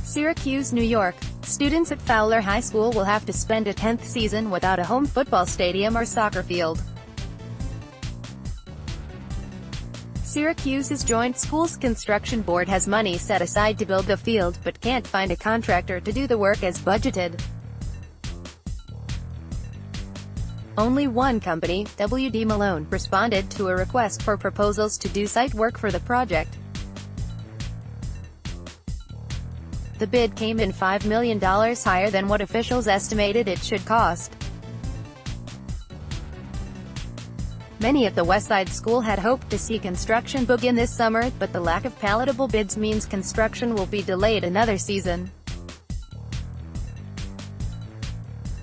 Syracuse, New York. Students at Fowler High School will have to spend a 10th season without a home football stadium or soccer field. Syracuse's Joint Schools Construction Board has money set aside to build the field, but can't find a contractor to do the work as budgeted. Only one company, W.D. Malone, responded to a request for proposals to do site work for the project. The bid came in $5 million higher than what officials estimated it should cost. Many at the Westside School had hoped to see construction begin this summer, but the lack of palatable bids means construction will be delayed another season.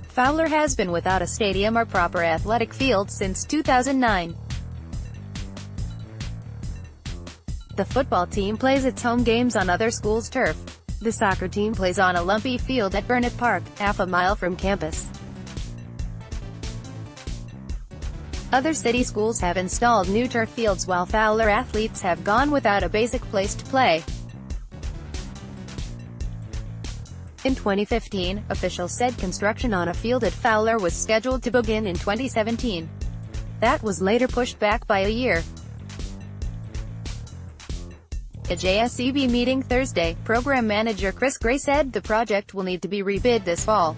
Fowler has been without a stadium or proper athletic field since 2009. The football team plays its home games on other schools' turf. The soccer team plays on a lumpy field at Burnett Park, half a mile from campus. Other city schools have installed new turf fields while Fowler athletes have gone without a basic place to play. In 2015, officials said construction on a field at Fowler was scheduled to begin in 2017. That was later pushed back by a year. At JSCB meeting Thursday, program manager Chris Gray said the project will need to be rebid this fall.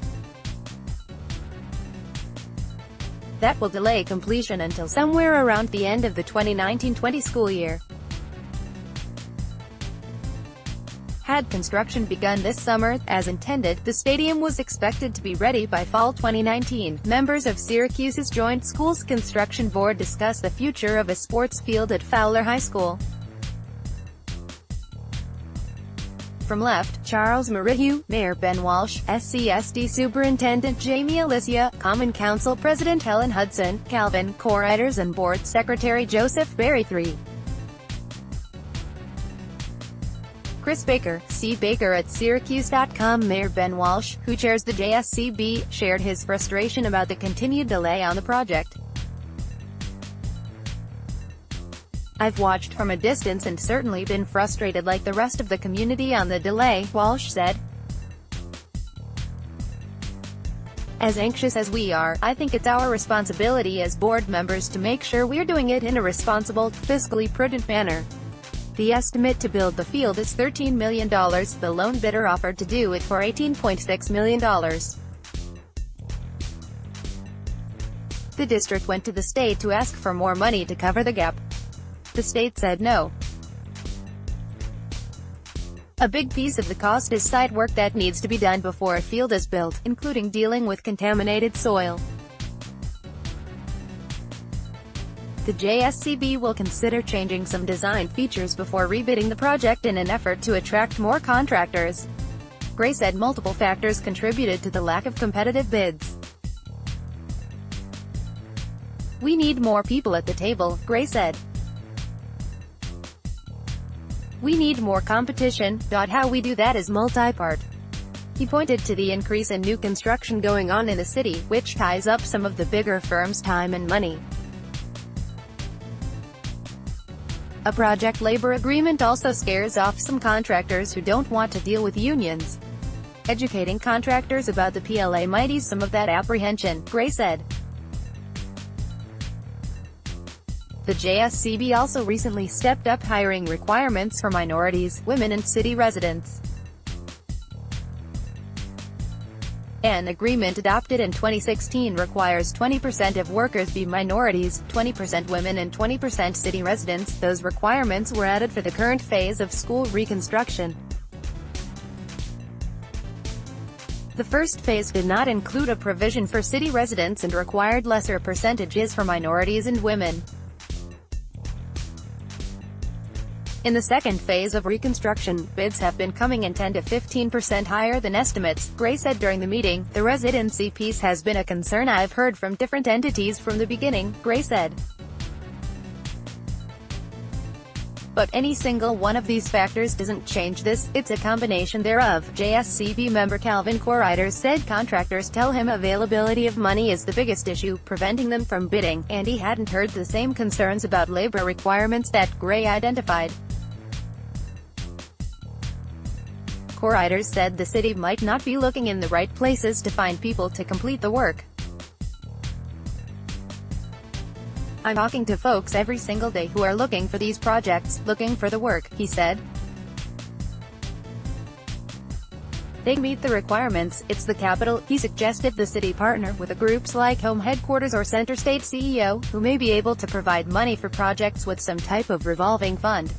That will delay completion until somewhere around the end of the 2019-20 school year. Had construction begun this summer, as intended, the stadium was expected to be ready by fall 2019. Members of Syracuse's Joint Schools Construction Board discussed the future of a sports field at Fowler High School. From left, Charles Marihu, Mayor Ben Walsh, SCSD Superintendent Jamie Alicia, Common Council President Helen Hudson, Calvin, co-writers and Board Secretary Joseph Berry III. Chris Baker, C. Baker at Syracuse.com. Mayor Ben Walsh, who chairs the JSCB, shared his frustration about the continued delay on the project. "I've watched from a distance and certainly been frustrated like the rest of the community on the delay," Walsh said. "As anxious as we are, I think it's our responsibility as board members to make sure we're doing it in a responsible, fiscally prudent manner. The estimate to build the field is $13 million, the lone bidder offered to do it for $18.6 million. The district went to the state to ask for more money to cover the gap. The state said no. A big piece of the cost is site work that needs to be done before a field is built, including dealing with contaminated soil. The JSCB will consider changing some design features before rebidding the project in an effort to attract more contractors." Gray said multiple factors contributed to the lack of competitive bids. "We need more people at the table," Gray said. "We need more competition. How we do that is multi-part." He pointed to the increase in new construction going on in the city, which ties up some of the bigger firms' time and money. A project labor agreement also scares off some contractors who don't want to deal with unions. Educating contractors about the PLA might ease some of that apprehension, Gray said. The JSCB also recently stepped up hiring requirements for minorities, women and city residents. An agreement adopted in 2016 requires 20% of workers be minorities, 20% women and 20% city residents. Those requirements were added for the current phase of school reconstruction. The first phase did not include a provision for city residents and required lesser percentages for minorities and women. In the second phase of reconstruction, bids have been coming in 10 to 15% higher than estimates, Gray said during the meeting. "The residency piece has been a concern I've heard from different entities from the beginning," Gray said. "But any single one of these factors doesn't change this, it's a combination thereof." JSCB member Calvin, co-writers said contractors tell him availability of money is the biggest issue, preventing them from bidding, and he hadn't heard the same concerns about labor requirements that Gray identified. Corridors said the city might not be looking in the right places to find people to complete the work. "I'm talking to folks every single day who are looking for these projects, looking for the work," he said. "They meet the requirements, it's the capital." He suggested the city partner with groups like Home Headquarters or Center State CEO, who may be able to provide money for projects with some type of revolving fund.